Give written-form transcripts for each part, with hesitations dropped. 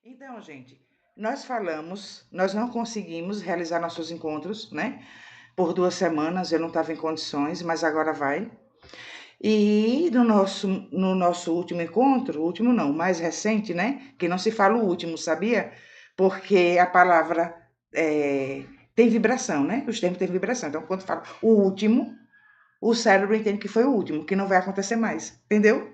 Então, gente, nós não conseguimos realizar nossos encontros, né? Por 2 semanas eu não estava em condições, mas agora vai. E no nosso último encontro, o último não, o mais recente, né? Que não se fala o último, sabia? Porque a palavra tem vibração, né? Os termos têm vibração. Então, quando fala o último, o cérebro entende que foi o último, que não vai acontecer mais, entendeu?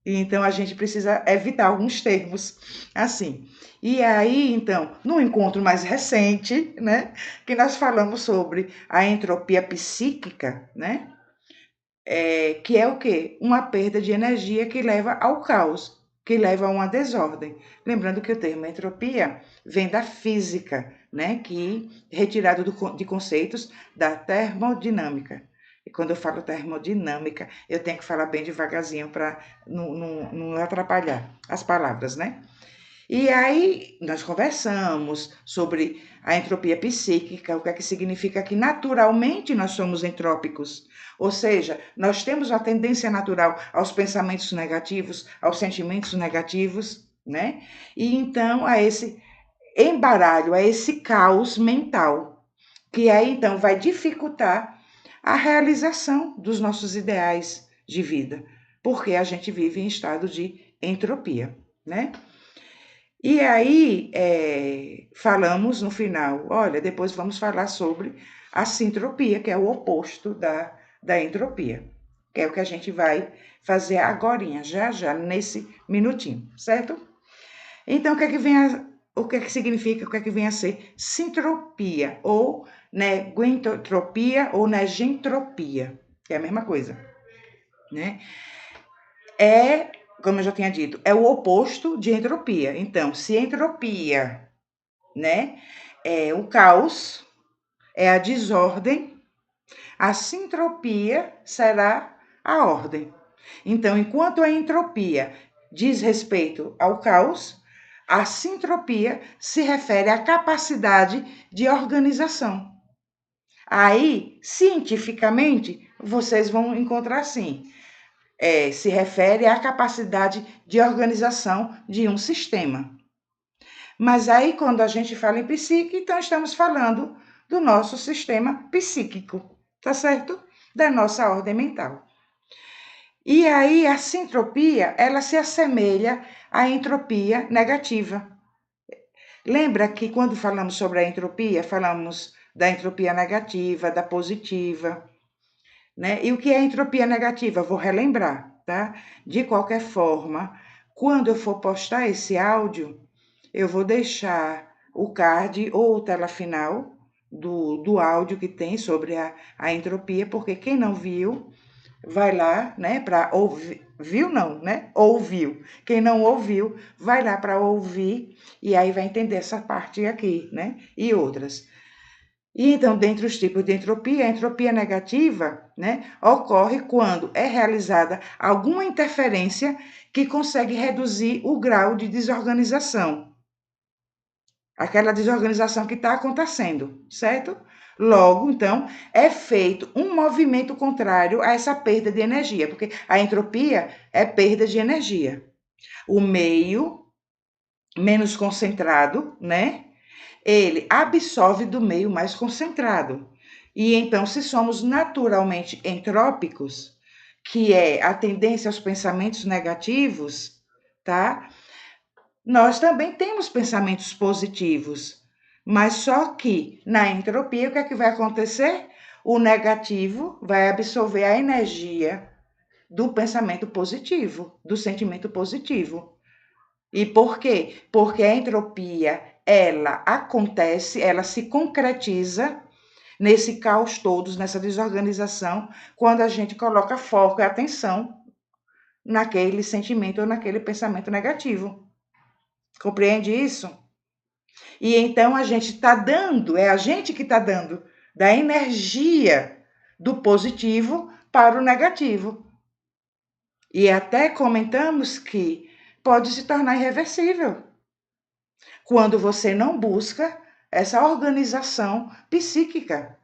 Então a gente precisa evitar alguns termos assim. E aí, então, no encontro mais recente, né, que nós falamos sobre a entropia psíquica, né, que é o quê? Uma perda de energia que leva ao caos, que leva a uma desordem. Lembrando que o termo entropia vem da física, né, que retirado de conceitos da termodinâmica. E quando eu falo termodinâmica, eu tenho que falar bem devagarzinho para não atrapalhar as palavras, né? E aí nós conversamos sobre a entropia psíquica, o que é que significa que naturalmente nós somos entrópicos. Ou seja, nós temos uma tendência natural aos pensamentos negativos, aos sentimentos negativos, né? E então a esse embaralho, a esse caos mental, que aí então vai dificultar a realização dos nossos ideais de vida, porque a gente vive em estado de entropia, né? E aí, falamos no final, olha, depois vamos falar sobre a sintropia, que é o oposto da entropia, que é o que a gente vai fazer agorinha, já já, nesse minutinho, certo? Então, o que é que significa, o que é que vem a ser sintropia, ou neguentropia, ou negentropia, que é a mesma coisa, né? É, como eu já tinha dito, é o oposto de entropia. Então, se entropia, né, é o caos, é a desordem, a sintropia será a ordem. Então, enquanto a entropia diz respeito ao caos, a sintropia se refere à capacidade de organização. Aí, cientificamente, vocês vão encontrar assim: se refere à capacidade de organização de um sistema. Mas aí, quando a gente fala em psique, então estamos falando do nosso sistema psíquico, tá certo? Da nossa ordem mental. E aí, a sintropia, ela se assemelha à entropia negativa. Lembra que quando falamos sobre a entropia, falamos da entropia negativa, da positiva, né? E o que é entropia negativa? Vou relembrar, tá? De qualquer forma, quando eu for postar esse áudio, eu vou deixar o card ou tela final do áudio que tem sobre a entropia, porque quem não viu, vai lá, né, para ouvir. Viu não, né? Ouviu. Quem não ouviu, vai lá para ouvir e aí vai entender essa parte aqui, né? E outras. E então, dentre os tipos de entropia, a entropia negativa, né, ocorre quando é realizada alguma interferência que consegue reduzir o grau de desorganização, aquela desorganização que está acontecendo, certo? Logo, então, é feito um movimento contrário a essa perda de energia, porque a entropia é perda de energia. O meio menos concentrado, né? Ele absorve do meio mais concentrado. E então, se somos naturalmente entrópicos, que é a tendência aos pensamentos negativos, tá? Nós também temos pensamentos positivos, mas só que na entropia, o que é que vai acontecer? O negativo vai absorver a energia do pensamento positivo, do sentimento positivo. E por quê? Porque a entropia, ela acontece, ela se concretiza nesse caos todo, nessa desorganização, quando a gente coloca foco e atenção naquele sentimento ou naquele pensamento negativo. Compreende isso? E então a gente está dando, é a gente que está dando da energia do positivo para o negativo. E até comentamos que pode se tornar irreversível quando você não busca essa organização psíquica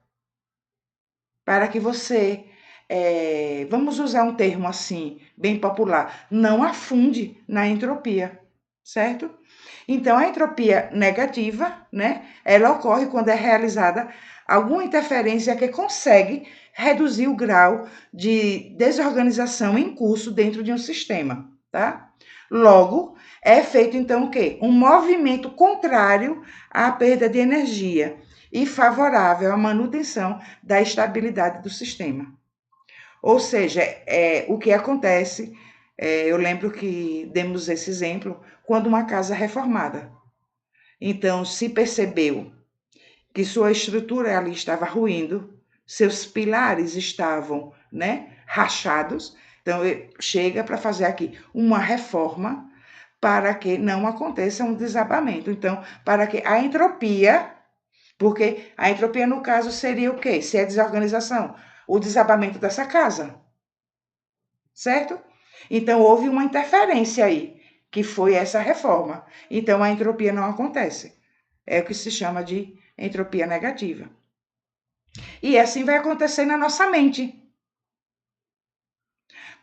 para que você, vamos usar um termo assim, bem popular, não afunde na entropia. certo? Então, a entropia negativa, né, ela ocorre quando é realizada alguma interferência que consegue reduzir o grau de desorganização em curso dentro de um sistema, tá? Logo, é feito então o quê? Um movimento contrário à perda de energia e favorável à manutenção da estabilidade do sistema. Ou seja, o que acontece, eu lembro que demos esse exemplo, quando uma casa é reformada. Então, se percebeu que sua estrutura ali estava ruindo, seus pilares estavam, né, rachados. Então, chega para fazer aqui uma reforma para que não aconteça um desabamento. Então, para que a entropia, porque a entropia no caso seria o quê? Se é desorganização, o desabamento dessa casa, certo? Então, houve uma interferência aí, que foi essa reforma. Então, a entropia não acontece. É o que se chama de entropia negativa. E assim vai acontecer na nossa mente.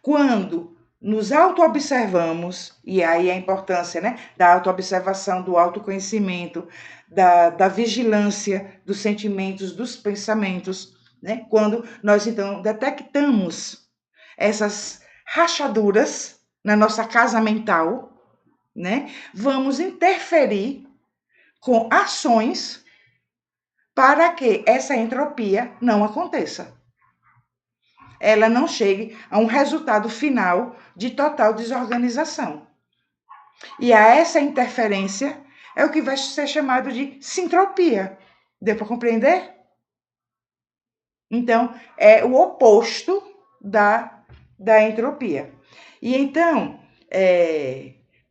Quando nos auto-observamos, e aí a importância, né, da auto-observação, do autoconhecimento, da vigilância dos sentimentos, dos pensamentos, né? Quando nós, então, detectamos essas rachaduras na nossa casa mental, né? Vamos interferir com ações para que essa entropia não aconteça. Ela não chegue a um resultado final de total desorganização. E a essa interferência é o que vai ser chamado de sintropia. Deu para compreender? Então, é o oposto da entropia. E então,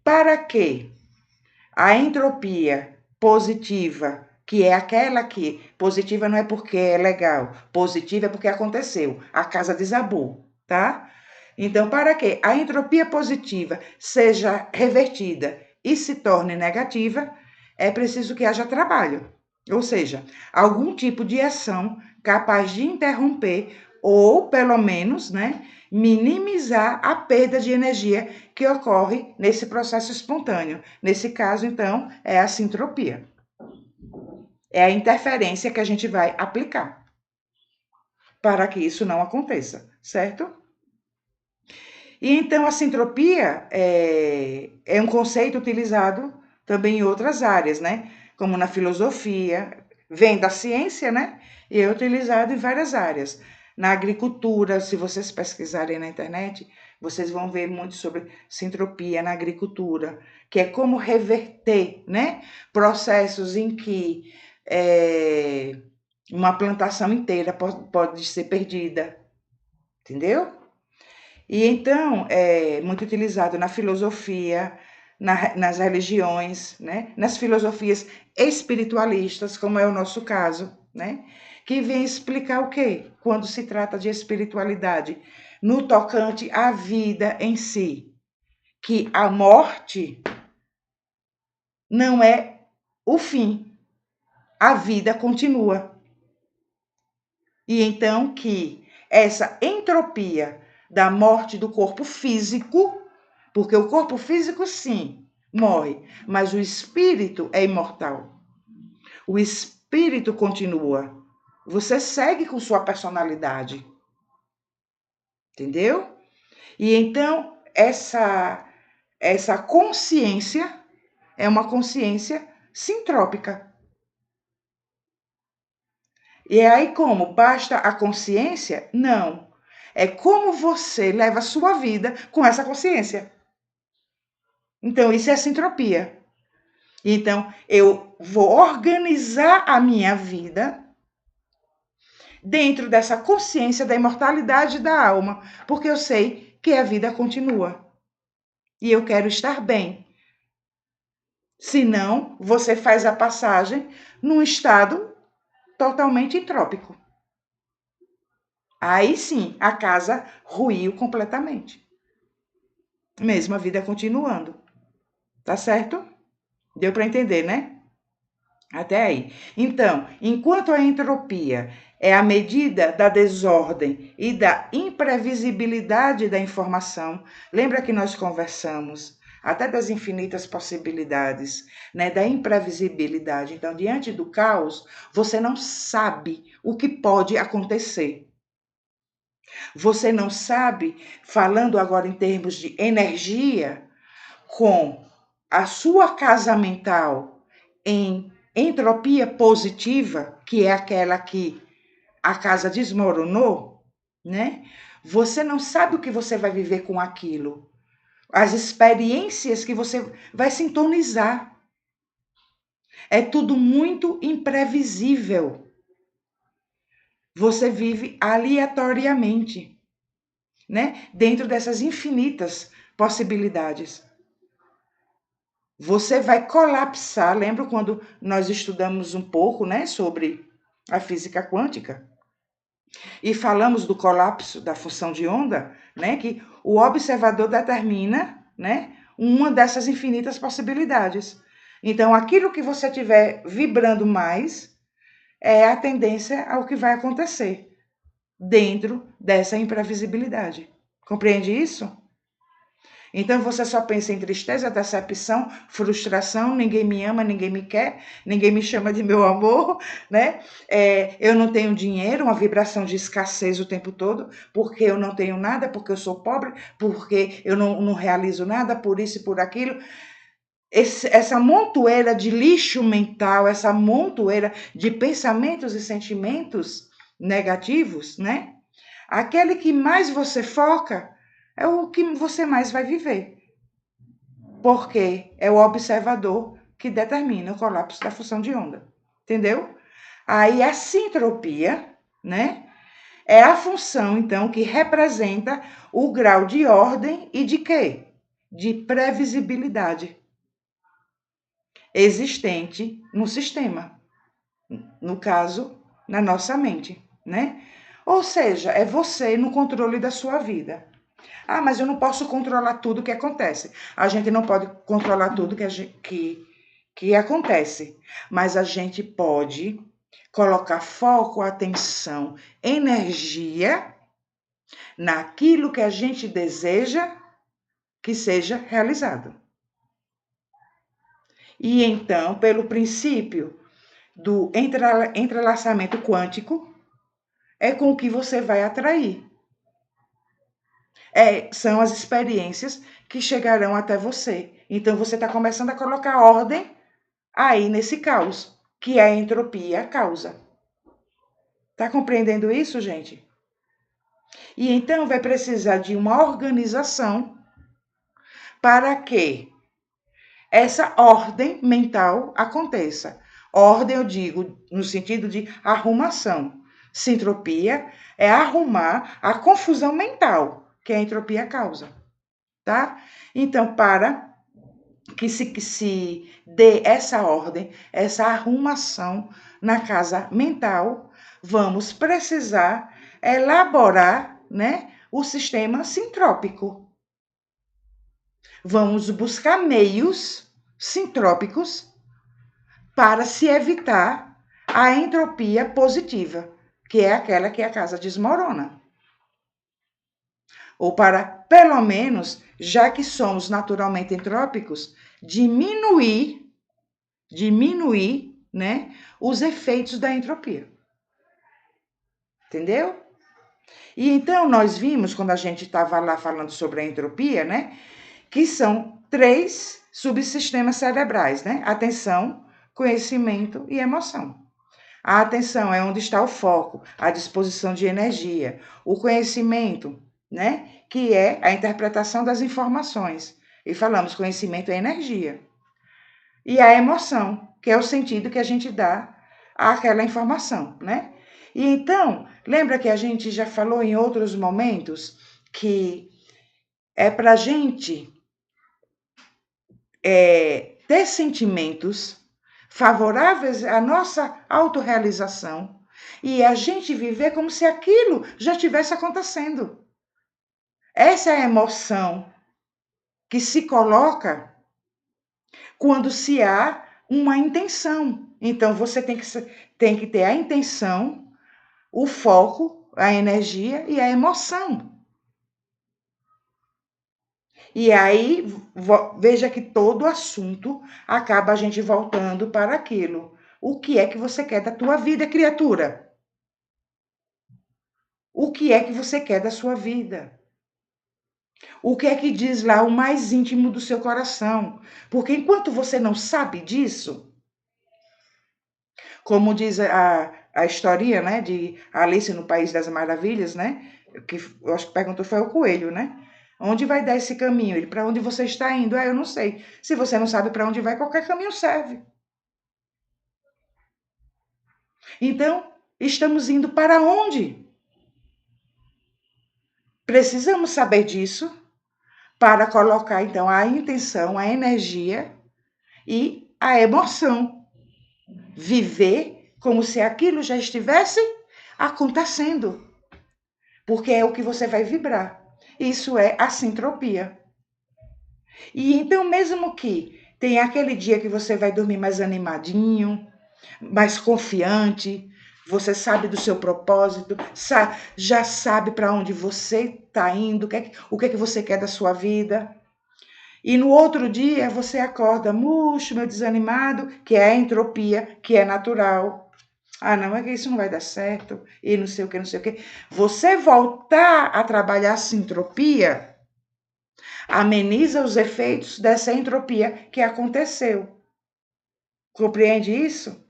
para que a entropia positiva, que é aquela que positiva não é porque é legal, positiva é porque aconteceu, a casa desabou, tá? Então, para que a entropia positiva seja revertida e se torne negativa, é preciso que haja trabalho, ou seja, algum tipo de ação capaz de interromper ou, pelo menos, né, minimizar a perda de energia que ocorre nesse processo espontâneo. Nesse caso, então, é a sintropia. É a interferência que a gente vai aplicar para que isso não aconteça, certo? E então a sintropia é um conceito utilizado também em outras áreas, né? Como na filosofia, vem da ciência, né? E é utilizado em várias áreas. Na agricultura, se vocês pesquisarem na internet, vocês vão ver muito sobre sintropia na agricultura, que é como reverter, né? Processos em que uma plantação inteira pode ser perdida, entendeu? E então é muito utilizado na filosofia, nas religiões, né? Nas filosofias espiritualistas, como é o nosso caso, né? Que vem explicar o quê? Quando se trata de espiritualidade, no tocante à vida em si, que a morte não é o fim, a vida continua. E então que essa entropia da morte do corpo físico, porque o corpo físico, sim, morre, mas o espírito é imortal. O espírito continua. Você segue com sua personalidade. Entendeu? E então, essa consciência é uma consciência sintrópica. E é aí como? Basta a consciência? Não. É como você leva a sua vida com essa consciência. Então, isso é sintropia. Então, eu vou organizar a minha vida dentro dessa consciência da imortalidade da alma, porque eu sei que a vida continua. E eu quero estar bem. Senão, você faz a passagem num estado totalmente entrópico. Aí sim, a casa ruiu completamente. Mesmo a vida continuando. Tá certo? Deu para entender, né? Até aí. Então, enquanto a entropia é a medida da desordem e da imprevisibilidade da informação, lembra que nós conversamos até das infinitas possibilidades, né, da imprevisibilidade. Então, diante do caos, você não sabe o que pode acontecer. Você não sabe, falando agora em termos de energia, com a sua casa mental em entropia positiva, que é aquela que a casa desmoronou, né? Você não sabe o que você vai viver com aquilo. As experiências que você vai sintonizar. É tudo muito imprevisível. Você vive aleatoriamente, né? Dentro dessas infinitas possibilidades. Você vai colapsar. Lembra quando nós estudamos um pouco, né, sobre a física quântica? E falamos do colapso da função de onda, né, que o observador determina, né, uma dessas infinitas possibilidades. Então, aquilo que você estiver vibrando mais é a tendência ao que vai acontecer dentro dessa imprevisibilidade. Compreende isso? Então você só pensa em tristeza, decepção, frustração, ninguém me ama, ninguém me quer, ninguém me chama de meu amor, né? Eu não tenho dinheiro, uma vibração de escassez o tempo todo, porque eu não tenho nada, porque eu sou pobre, porque eu não realizo nada, por isso e por aquilo. Essa montoeira de lixo mental, essa montoeira de pensamentos e sentimentos negativos, né? Aquele que mais você foca é o que você mais vai viver. Porque é o observador que determina o colapso da função de onda. Entendeu? Aí a sintropia, né? É a função, então, que representa o grau de ordem e de quê? De previsibilidade existente no sistema. No caso, na nossa mente, né? Ou seja, é você no controle da sua vida. Ah, mas eu não posso controlar tudo que acontece. A gente não pode controlar tudo que acontece. Mas a gente pode colocar foco, atenção, energia naquilo que a gente deseja que seja realizado. E então, pelo princípio do entrelaçamento quântico, é com o que você vai atrair. São as experiências que chegarão até você. Então você está começando a colocar ordem aí nesse caos, que é a entropia causa. Está compreendendo isso, gente? E então vai precisar de uma organização para que essa ordem mental aconteça. Ordem, eu digo, no sentido de arrumação. Sintropia é arrumar a confusão mental que a entropia causa, tá? Então, para que se dê essa ordem, essa arrumação na casa mental, vamos precisar elaborar, né, o sistema sintrópico. Vamos buscar meios sintrópicos para se evitar a entropia positiva, que é aquela que a casa desmorona. Ou para, pelo menos, já que somos naturalmente entrópicos, diminuir, né, os efeitos da entropia. Entendeu? E então nós vimos, quando a gente estava lá falando sobre a entropia, né, que são 3 subsistemas cerebrais, né? Atenção, conhecimento e emoção. A atenção é onde está o foco, a disposição de energia. O conhecimento, né? Que é a interpretação das informações. E falamos, conhecimento é energia. E a emoção, que é o sentido que a gente dá àquela informação, né? E então, lembra que a gente já falou em outros momentos que é para a gente ter sentimentos favoráveis à nossa autorrealização e a gente viver como se aquilo já estivesse acontecendo. Essa é a emoção que se coloca quando se há uma intenção. Então, você tem que ter a intenção, o foco, a energia e a emoção. E aí, veja que todo assunto acaba a gente voltando para aquilo. O que é que você quer da tua vida, criatura? O que é que você quer da sua vida? O que é que diz lá o mais íntimo do seu coração? Porque enquanto você não sabe disso, como diz a historinha, né, de Alice no País das Maravilhas, né, que eu acho que perguntou foi o coelho, né? Onde vai dar esse caminho? Ele, para onde você está indo? Eu não sei. Se você não sabe para onde vai, qualquer caminho serve. Então, estamos indo para onde? Precisamos saber disso para colocar, então, a intenção, a energia e a emoção. Viver como se aquilo já estivesse acontecendo. Porque é o que você vai vibrar. Isso é a sintropia. E então, mesmo que tenha aquele dia que você vai dormir mais animadinho, mais confiante, você sabe do seu propósito, já sabe para onde você está indo, o que é que você quer da sua vida. E no outro dia você acorda murcho, meio desanimado, que é a entropia, que é natural. Ah, não, é que isso não vai dar certo, e não sei o que, não sei o que. Você voltar a trabalhar a sintropia ameniza os efeitos dessa entropia que aconteceu. Compreende isso?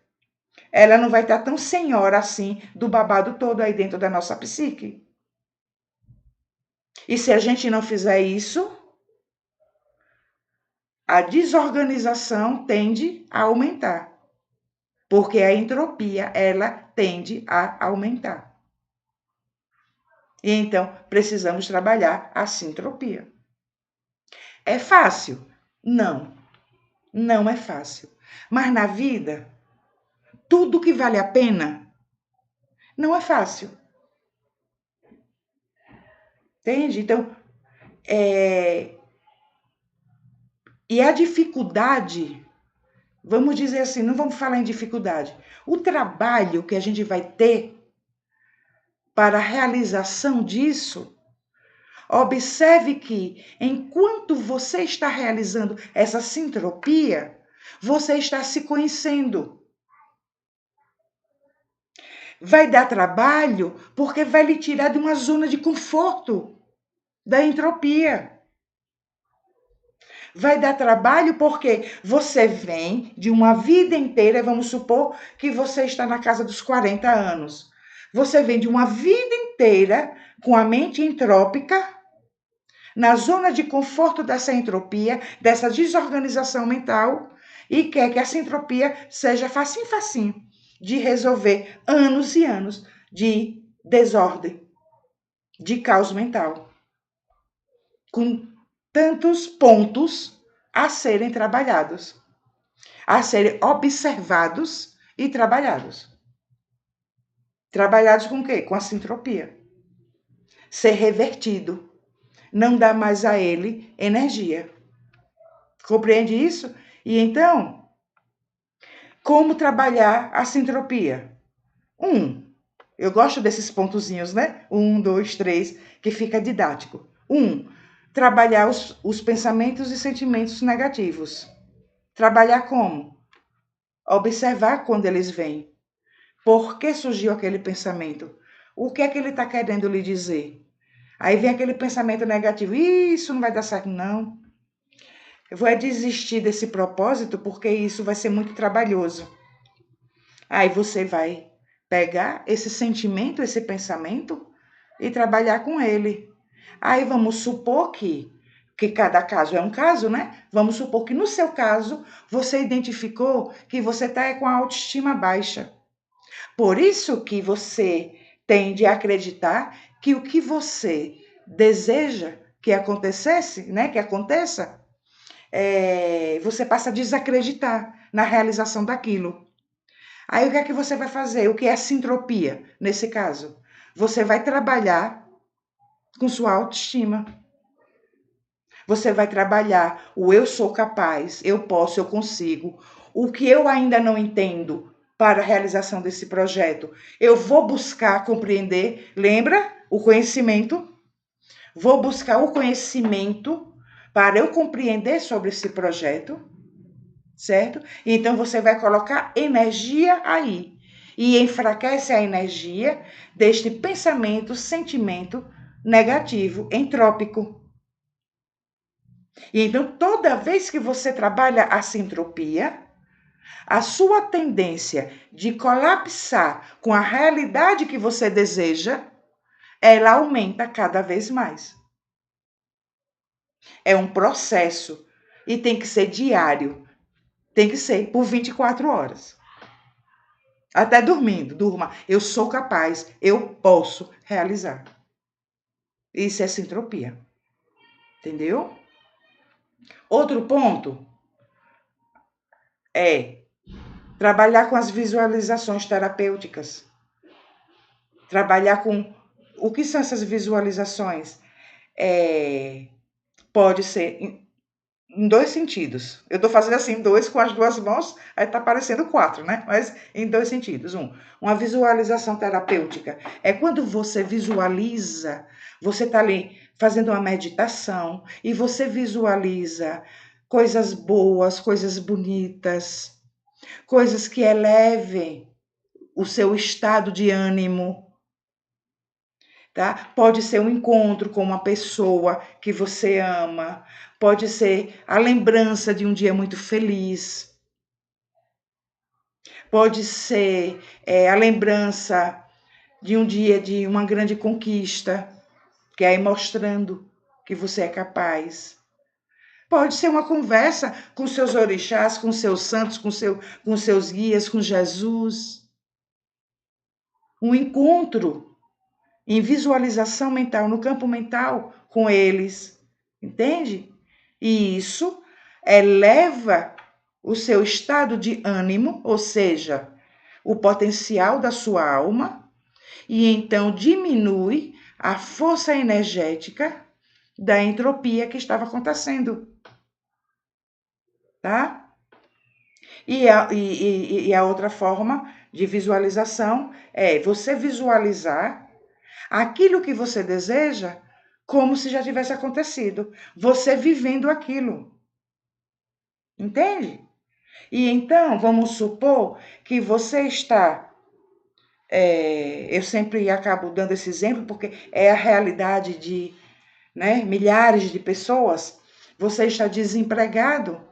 Ela não vai estar tão senhora assim do babado todo aí dentro da nossa psique. E se a gente não fizer isso, a desorganização tende a aumentar. Porque a entropia, ela tende a aumentar. E então, precisamos trabalhar a sintropia. É fácil? Não, não é fácil. Mas na vida, tudo que vale a pena não é fácil. Entende? Então, e a dificuldade, vamos dizer assim, não vamos falar em dificuldade. O trabalho que a gente vai ter para a realização disso, observe que enquanto você está realizando essa sintropia, você está se conhecendo. Vai dar trabalho porque vai lhe tirar de uma zona de conforto da entropia. Vai dar trabalho porque você vem de uma vida inteira, vamos supor que você está na casa dos 40 anos. Você vem de uma vida inteira com a mente entrópica, na zona de conforto dessa entropia, dessa desorganização mental, e quer que essa entropia seja facinho, facinho de resolver anos e anos de desordem, de caos mental, com tantos pontos a serem trabalhados, a serem observados e trabalhados. Trabalhados com o quê? Com a sintropia. Ser revertido. Não dá mais a ele energia. Compreende isso? E então, como trabalhar a sintropia? Eu gosto desses pontozinhos, né? 1, 2, 3, que fica didático. Trabalhar os pensamentos e sentimentos negativos. Trabalhar como? Observar quando eles vêm. Por que surgiu aquele pensamento? O que é que ele está querendo lhe dizer? Aí vem aquele pensamento negativo. Isso não vai dar certo, não. Eu vou desistir desse propósito porque isso vai ser muito trabalhoso. Aí você vai pegar esse sentimento, esse pensamento e trabalhar com ele. Aí vamos supor que cada caso é um caso, né? Vamos supor que no seu caso você identificou que você está com a autoestima baixa. Por isso que você tende a acreditar que o que você deseja que acontecesse, né? Que aconteça, você passa a desacreditar na realização daquilo. Aí o que é que você vai fazer? O que é sintropia nesse caso? Você vai trabalhar com sua autoestima. Você vai trabalhar o eu sou capaz, eu posso, eu consigo. O que eu ainda não entendo para a realização desse projeto, eu vou buscar compreender. Lembra? O conhecimento. Vou buscar o conhecimento para eu compreender sobre esse projeto, certo? Então você vai colocar energia aí e enfraquece a energia deste pensamento, sentimento negativo, entrópico. E então toda vez que você trabalha a sintropia, a sua tendência de colapsar com a realidade que você deseja, ela aumenta cada vez mais. É um processo e tem que ser diário. Tem que ser por 24 horas. Até dormindo, durma. Eu sou capaz, eu posso realizar. Isso é sintropia. Entendeu? Outro ponto é trabalhar com as visualizações terapêuticas. Trabalhar com... O que são essas visualizações? Pode ser em dois sentidos. Eu estou fazendo assim, dois com as duas mãos, aí está parecendo quatro, né? Mas em dois sentidos. Uma visualização terapêutica é quando você visualiza, você está ali fazendo uma meditação e você visualiza coisas boas, coisas bonitas, coisas que elevem o seu estado de ânimo. Tá? Pode ser um encontro com uma pessoa que você ama, pode ser a lembrança de um dia muito feliz, pode ser a lembrança de um dia de uma grande conquista, que é aí mostrando que você é capaz. Pode ser uma conversa com seus orixás, com seus santos, com seus guias, com Jesus. Um encontro em visualização mental, no campo mental com eles, entende? E isso eleva o seu estado de ânimo, ou seja, o potencial da sua alma, e então diminui a força energética da entropia que estava acontecendo, tá? E a outra forma de visualização é você visualizar aquilo que você deseja como se já tivesse acontecido. Você vivendo aquilo. Entende? E então, vamos supor que você está... eu sempre acabo dando esse exemplo porque é a realidade de milhares de pessoas. Você está desempregado.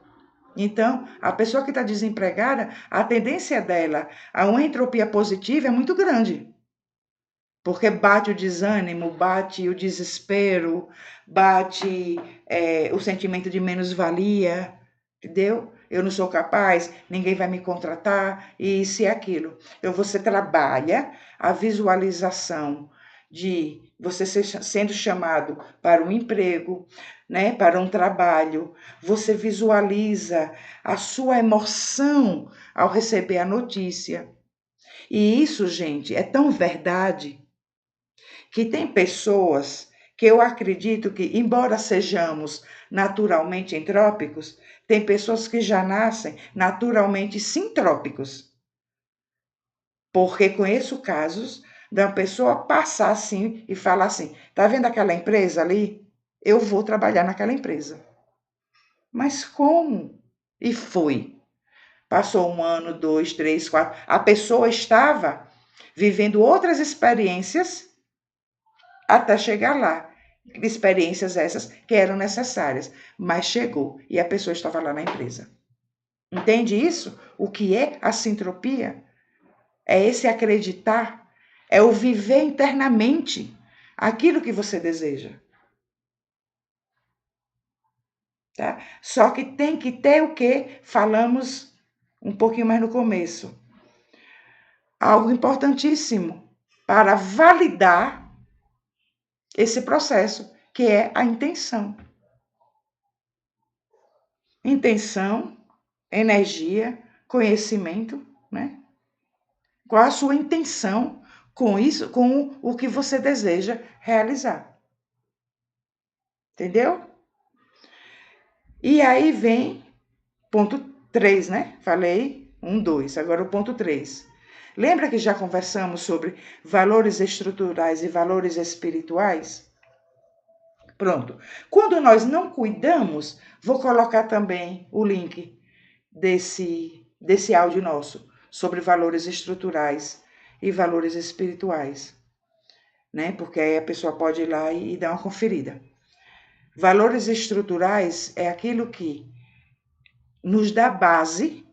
Então, a pessoa que está desempregada, a tendência dela a uma entropia positiva é muito grande. Porque bate o desânimo, bate o desespero, bate o sentimento de menos-valia, entendeu? Eu não sou capaz, ninguém vai me contratar, e isso e aquilo. Então, você trabalha a visualização de você sendo chamado para um emprego, para um trabalho. Você visualiza a sua emoção ao receber a notícia. E isso, gente, é tão verdade que tem pessoas que eu acredito que, embora sejamos naturalmente entrópicos, tem pessoas que já nascem naturalmente sintrópicos. Porque conheço casos da pessoa passar assim e falar assim, tá vendo aquela empresa ali? Eu vou trabalhar naquela empresa. Mas como? E foi. Passou 1 ano, 2, 3, 4. A pessoa estava vivendo outras experiências até chegar lá. Experiências essas que eram necessárias, mas chegou e a pessoa estava lá na empresa. Entende isso? O que é a sintropia? É esse acreditar, é o viver internamente aquilo que você deseja. Tá? Só que tem que ter o que falamos um pouquinho mais no começo. Algo importantíssimo para validar esse processo, que é a intenção. Intenção, energia, conhecimento, né? Qual a sua intenção com isso, com o que você deseja realizar? Entendeu? E aí vem ponto 3, né? Falei 1, 2, agora o ponto 3. Lembra que já conversamos sobre valores estruturais e valores espirituais? Pronto. Quando nós não cuidamos, vou colocar também o link desse áudio nosso sobre valores estruturais e valores espirituais, né? Porque aí a pessoa pode ir lá e dar uma conferida. Valores estruturais é aquilo que nos dá base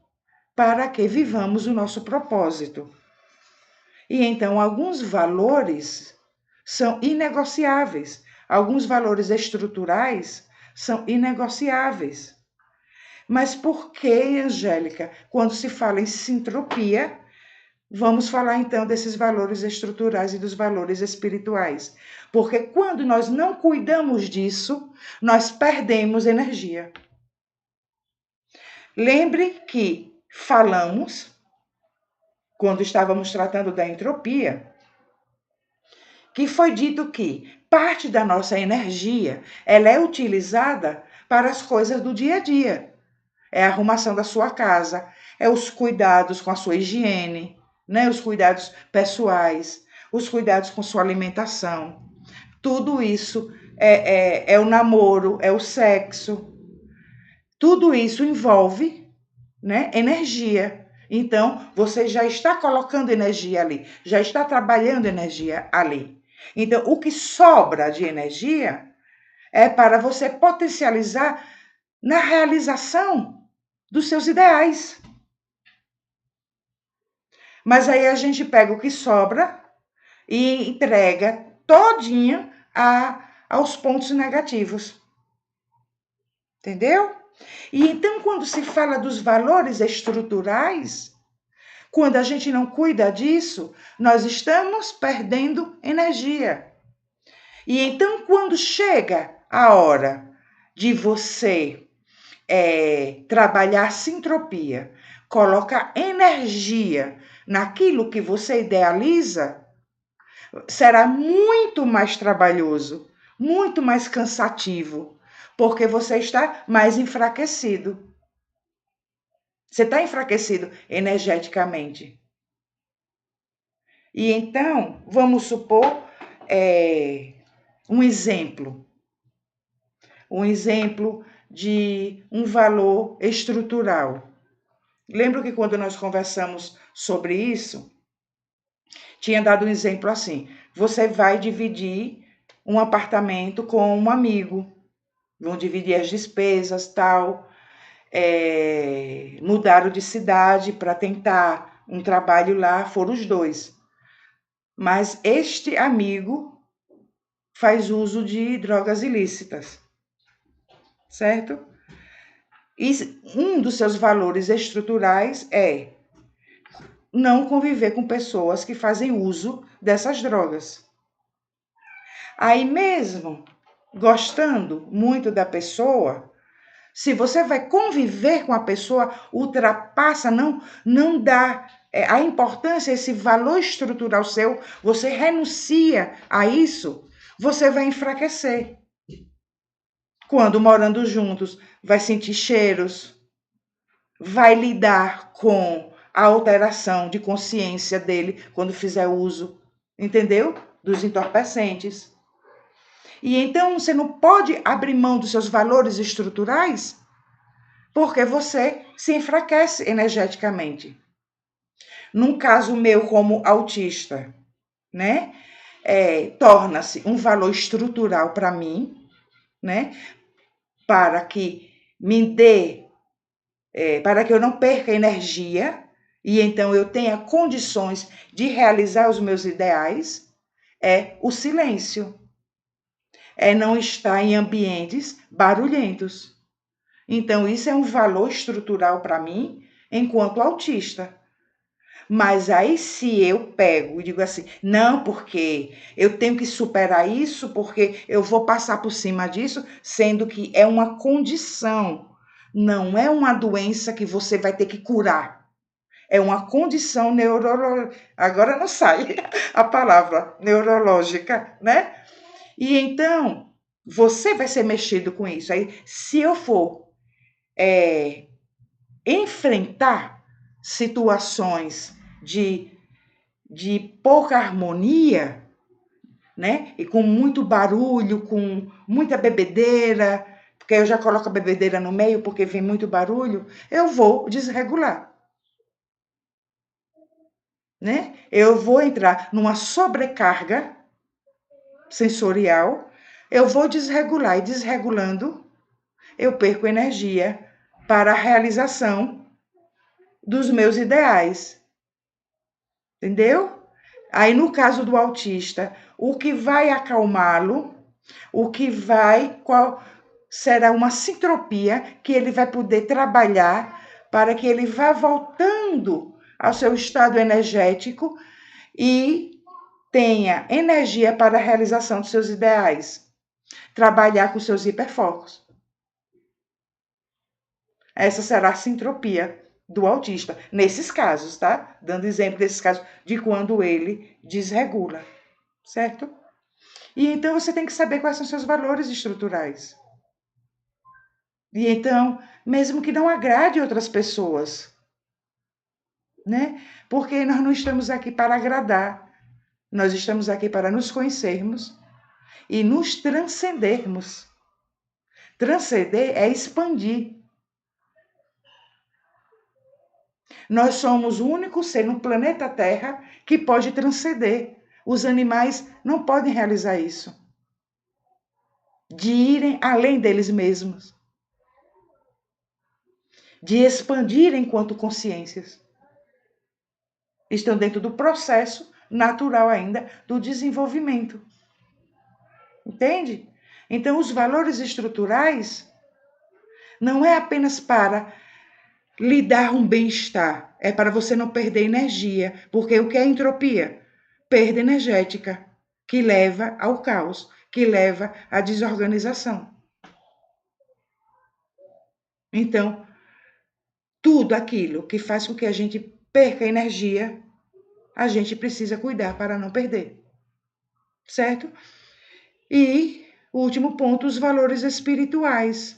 para que vivamos o nosso propósito. E então, alguns valores são inegociáveis, alguns valores estruturais são inegociáveis. Mas por que, Angélica, quando se fala em sintropia, vamos falar então desses valores estruturais e dos valores espirituais? Porque quando nós não cuidamos disso, nós perdemos energia. Lembre que falamos, quando estávamos tratando da entropia, que foi dito que parte da nossa energia ela é utilizada para as coisas do dia a dia. É a arrumação da sua casa, é os cuidados com a sua higiene, né? Os cuidados pessoais, os cuidados com sua alimentação. Tudo isso é o namoro, é o sexo. Tudo isso envolve, né, energia. Então, você já está colocando energia ali, já está trabalhando energia ali. Então, o que sobra de energia é para você potencializar na realização dos seus ideais. Mas aí a gente pega o que sobra e entrega todinha aos pontos negativos. Entendeu? E então, quando se fala dos valores estruturais, quando a gente não cuida disso, nós estamos perdendo energia. E então, quando chega a hora de você trabalhar sintropia, colocar energia naquilo que você idealiza, será muito mais trabalhoso, muito mais cansativo, porque você está mais enfraquecido. Você está enfraquecido energeticamente. E então, vamos supor um exemplo de um valor estrutural. Lembro que quando nós conversamos sobre isso, tinha dado um exemplo assim: você vai dividir um apartamento com um amigo, vão dividir as despesas, tal, mudaram de cidade para tentar um trabalho lá, foram os dois. Mas este amigo faz uso de drogas ilícitas, certo? E um dos seus valores estruturais é não conviver com pessoas que fazem uso dessas drogas. Aí mesmo, gostando muito da pessoa, se você vai conviver com a pessoa, ultrapassa, não dá a importância, esse valor estrutural seu, você renuncia a isso, você vai enfraquecer. Quando morando juntos, vai sentir cheiros, vai lidar com a alteração de consciência dele quando fizer uso, entendeu? Dos entorpecentes. E então você não pode abrir mão dos seus valores estruturais, porque você se enfraquece energeticamente. Num caso meu como autista, né? Torna-se um valor estrutural para mim, né? Para que me dê, para que eu não perca energia e então eu tenha condições de realizar os meus ideais, é o silêncio. É não estar em ambientes barulhentos. Então, isso é um valor estrutural para mim, enquanto autista. Mas aí, se eu pego e digo assim, não, porque eu tenho que superar isso, porque eu vou passar por cima disso, sendo que é uma condição, não é uma doença que você vai ter que curar. É uma condição neurológica. Agora não sai a palavra neurológica, né? E então, você vai ser mexido com isso. Aí, se eu for enfrentar situações de pouca harmonia, né? E com muito barulho, com muita bebedeira, porque eu já coloco a bebedeira no meio porque vem muito barulho, eu vou desregular, né? Eu vou entrar numa sobrecarga sensorial, eu vou desregular e desregulando, eu perco energia para a realização dos meus ideais, entendeu? Aí no caso do autista, o que vai acalmá-lo, qual será uma sintropia que ele vai poder trabalhar para que ele vá voltando ao seu estado energético e tenha energia para a realização dos seus ideais. Trabalhar com seus hiperfocos. Essa será a sintropia do autista, nesses casos, tá? Dando exemplo desses casos de quando ele desregula, certo? E então você tem que saber quais são seus valores estruturais. E então, mesmo que não agrade outras pessoas, né? Porque nós não estamos aqui para agradar, nós estamos aqui para nos conhecermos e nos transcendermos. Transcender é expandir. Nós somos o único ser no planeta Terra que pode transcender. Os animais não podem realizar isso. De irem além deles mesmos. De expandir enquanto consciências. Estão dentro do processo natural ainda do desenvolvimento. Entende? Então, os valores estruturais não é apenas para lhe dar um bem-estar, é para você não perder energia, porque o que é entropia? Perda energética, que leva ao caos, que leva à desorganização. Então, tudo aquilo que faz com que a gente perca energia, a gente precisa cuidar para não perder. Certo? E o último ponto, os valores espirituais,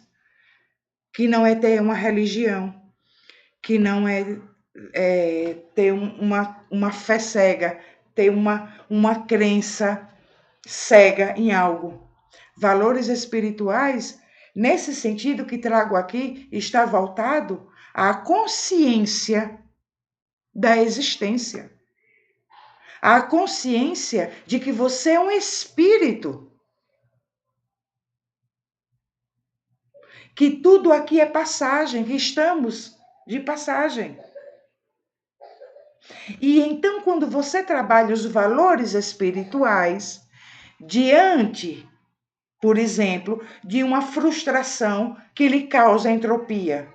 que não é ter uma religião, que não é, ter uma fé cega, ter uma crença cega em algo. Valores espirituais, nesse sentido que trago aqui, está voltado à consciência da existência. À consciência de que você é um espírito. Que tudo aqui é passagem, que estamos de passagem. E então, quando você trabalha os valores espirituais, diante, por exemplo, de uma frustração que lhe causa entropia,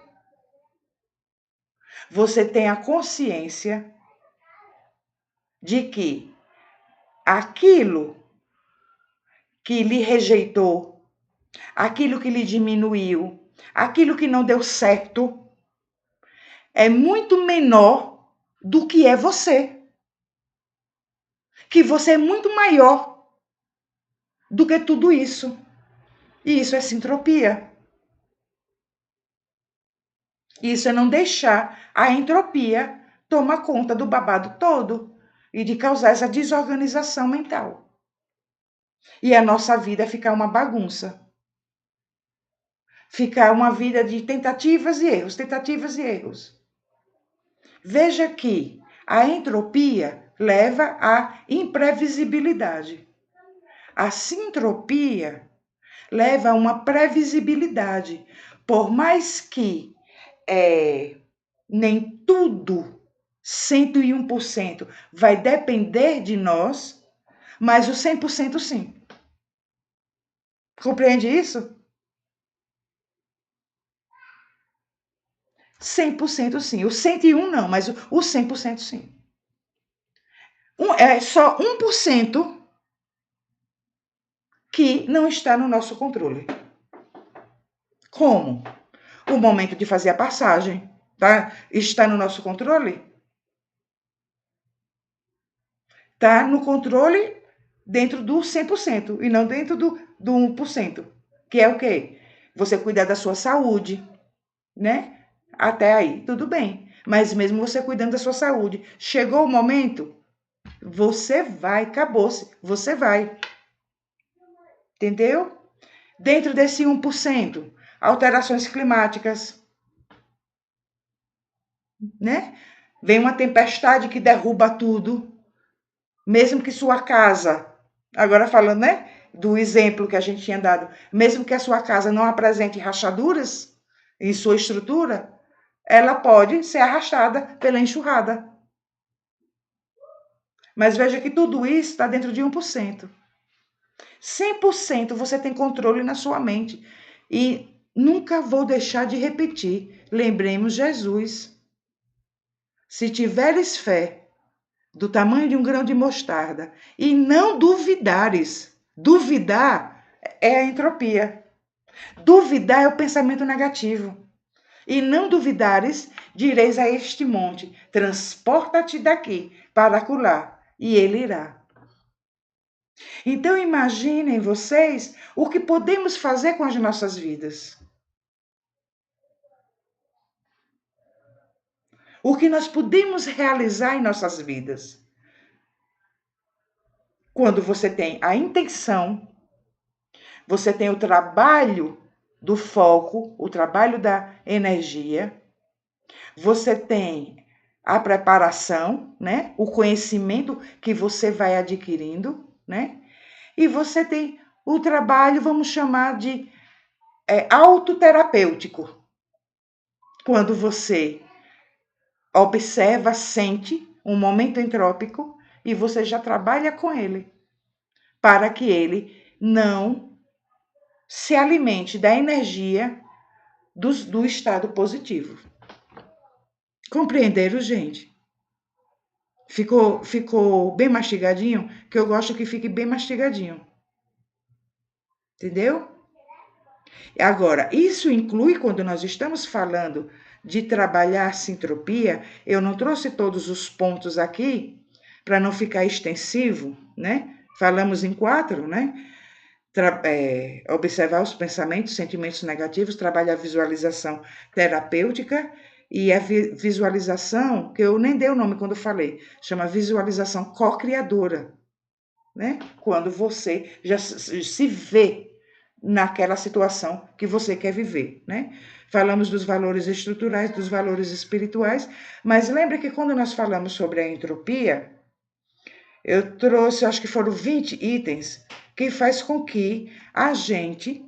você tem a consciência de que aquilo que lhe rejeitou, aquilo que lhe diminuiu, aquilo que não deu certo, é muito menor do que é você. Que você é muito maior do que tudo isso. E isso é sintropia. Isso é não deixar a entropia tomar conta do babado todo e de causar essa desorganização mental. E a nossa vida ficar uma bagunça. Ficar uma vida de tentativas e erros, tentativas e erros. Veja que a entropia leva à imprevisibilidade. A sintropia leva a uma previsibilidade. Por mais que nem tudo, 101%, vai depender de nós, mas o 100% sim. Compreende isso? 100% sim. O 101 não, mas o 100% sim. É só 1% que não está no nosso controle. Como? O momento de fazer a passagem, tá? Está no nosso controle? Está no controle dentro do 100% e não dentro do 1%, que é o quê? Você cuidar da sua saúde, né? Até aí, tudo bem. Mas mesmo você cuidando da sua saúde, chegou o momento, você vai, acabou-se, você vai. Entendeu? Dentro desse 1%, alterações climáticas, né? Vem uma tempestade que derruba tudo, mesmo que sua casa, agora falando, né, do exemplo que a gente tinha dado, mesmo que a sua casa não apresente rachaduras em sua estrutura, ela pode ser arrastada pela enxurrada. Mas veja que tudo isso está dentro de 1%. 100% você tem controle na sua mente. E nunca vou deixar de repetir. Lembremos Jesus. Se tiveres fé do tamanho de um grão de mostarda e não duvidares, duvidar é a entropia. Duvidar é o pensamento negativo. E não duvidares, direis a este monte: transporta-te daqui para acolá, e ele irá. Então imaginem vocês o que podemos fazer com as nossas vidas. O que nós podemos realizar em nossas vidas. Quando você tem a intenção, você tem o trabalho do foco, o trabalho da energia, você tem a preparação, né? O conhecimento que você vai adquirindo, né? E você tem o trabalho, vamos chamar de autoterapêutico. Quando você observa, sente um momento entrópico e você já trabalha com ele, para que ele não se alimente da energia do estado positivo. Compreenderam, gente? Ficou bem mastigadinho? Que eu gosto que fique bem mastigadinho. Entendeu? Agora, isso inclui, quando nós estamos falando de trabalhar sintropia, eu não trouxe todos os pontos aqui, para não ficar extensivo, né? Falamos em 4, né? Observar os pensamentos, sentimentos negativos, trabalhar a visualização terapêutica e a visualização, que eu nem dei o nome quando eu falei, chama visualização co-criadora, né? Quando você já se vê naquela situação que você quer viver, né? Falamos dos valores estruturais, dos valores espirituais, mas lembre que quando nós falamos sobre a entropia, eu trouxe, acho que foram 20 itens que faz com que a gente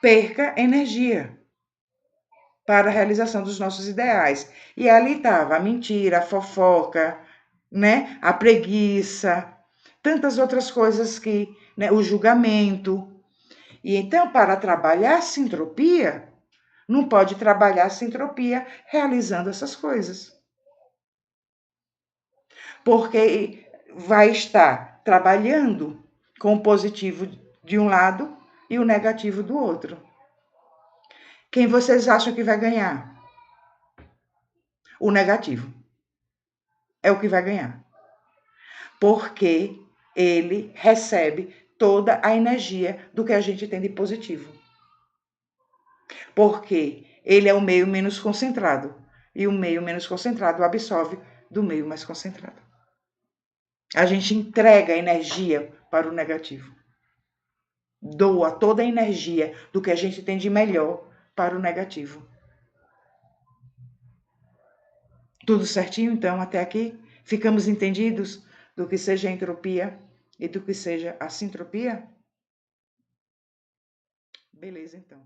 perca energia para a realização dos nossos ideais. E ali estava a mentira, a fofoca, né? A preguiça, tantas outras coisas que, né? O julgamento. E então, para trabalhar a sintropia, não pode trabalhar a sintropia realizando essas coisas. Porque vai estar trabalhando com o positivo de um lado e o negativo do outro. Quem vocês acham que vai ganhar? O negativo. É o que vai ganhar. Porque ele recebe toda a energia do que a gente tem de positivo. Porque ele é o meio menos concentrado. E o meio menos concentrado absorve do meio mais concentrado. A gente entrega a energia para o negativo. Doa toda a energia do que a gente tem de melhor para o negativo. Tudo certinho, então, até aqui? Ficamos entendidos do que seja a entropia e do que seja a sintropia? Beleza, então.